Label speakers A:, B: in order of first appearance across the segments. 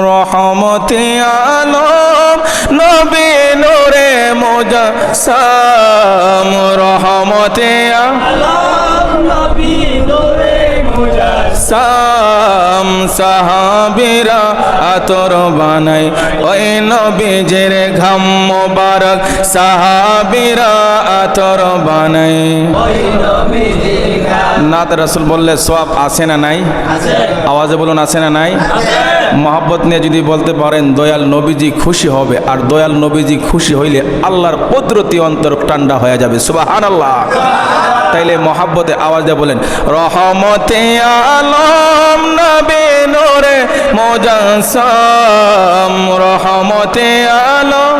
A: রহমতে আলম নবী নূরে মুজাসসাম রহমতে আলম নবী নূরে মুজাসসাম সাহাবীরা আতর বানাই ওই নবীজির ঘাম মোবারক সাহাবীরা আতর বানাই ওই নবীজির ঘাম নাত রাসূল বললে সওয়াব আছে না নাই আছে আওয়াজে বলুন আছে না নাই আছে মহব্বত নিয়ে যদি বলতে পারেন দয়াল নবীজি খুশি হবে আর দয়াল নবীজি খুশি হইলে আল্লাহর কুদরতি অন্তর ঠান্ডা হয়ে যাবে সুবহানাল্লাহ তাইলে মহব্বতে আওয়াজ দিয়ে বলেন রহমতে আলম নবী নূরে মুজাসসাম রহমতে আলম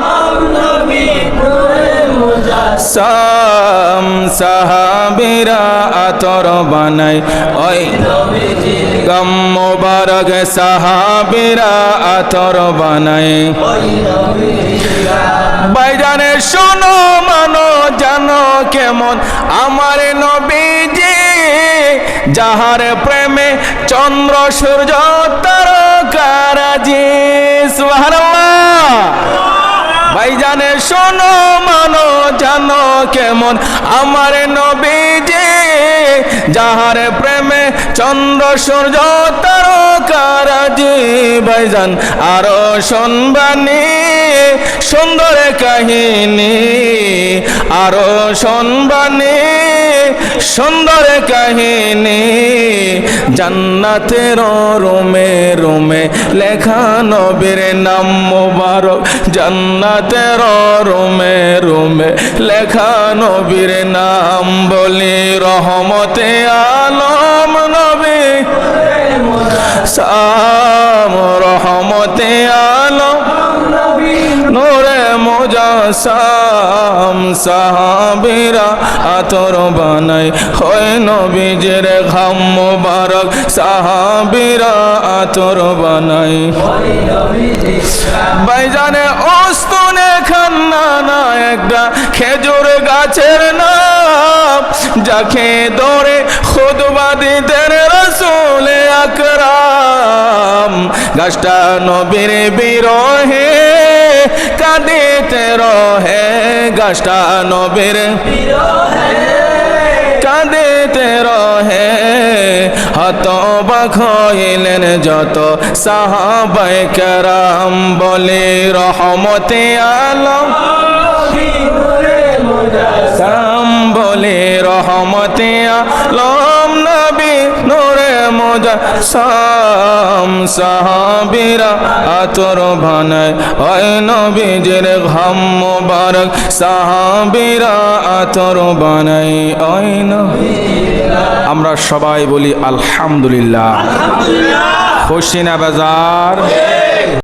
A: নবী নূরে মুজাসসাম সাহাবীরা আতর বানাই ওই নবীজির গাম মোবারক সাহাবীরা আতর বানাই ওই নবীজির ভাইজানে শোনো মানো জানো কেমন আমার নবীজি যাহার প্রেমে চন্দ্র সূর্য তারকারাজি সুবহানাল্লাহ ভাইজানে শোনো মানো জানো কেমন আমার নবীজি যাহার প্রেমে চন্দ্র সূর্য তারকারাজি ভাইজান আরো শুনবানি সুন্দর কাহিনী আরো শুনবানি সুন্দর কাহিনী জান্নাতের রুমে রুমে লেখা নবীর নাম মোবারক জান্নাতের রুমে রুমে লেখা নবীর নাম বলি রহমতে আলম নবী সাম রহমতে আলম নূরে মুজাসসাম সাহাবীরা আতর বানাই হয় নবীজির ঘাম মোবারক সাহাবীরা আতর বানাই ভাইজানে ওস্তনে খান্না না একটা খেজুর গাছের নাম যাকে ধরে খুতবা দিতেন রাসূল আকরাম গাছটা নবীর বিরহে কাঁদিতে রহে গাছটা নবীর বিরহে কাঁদিতে রহে হতবাক হইলেন যত সাহাবায়ে কেরাম বলে রহমতে আলম মুজাসসাম বলে রহমতে আলম নবী নূরে মুজাসসাম সাহাবীরা আতর বানায় ওই নবীজির ঘাম মোবারক সাহাবীরা আতর বানায় ওই আমরা সবাই বলি আলহামদুলিল্লাহ খুশি না বাজার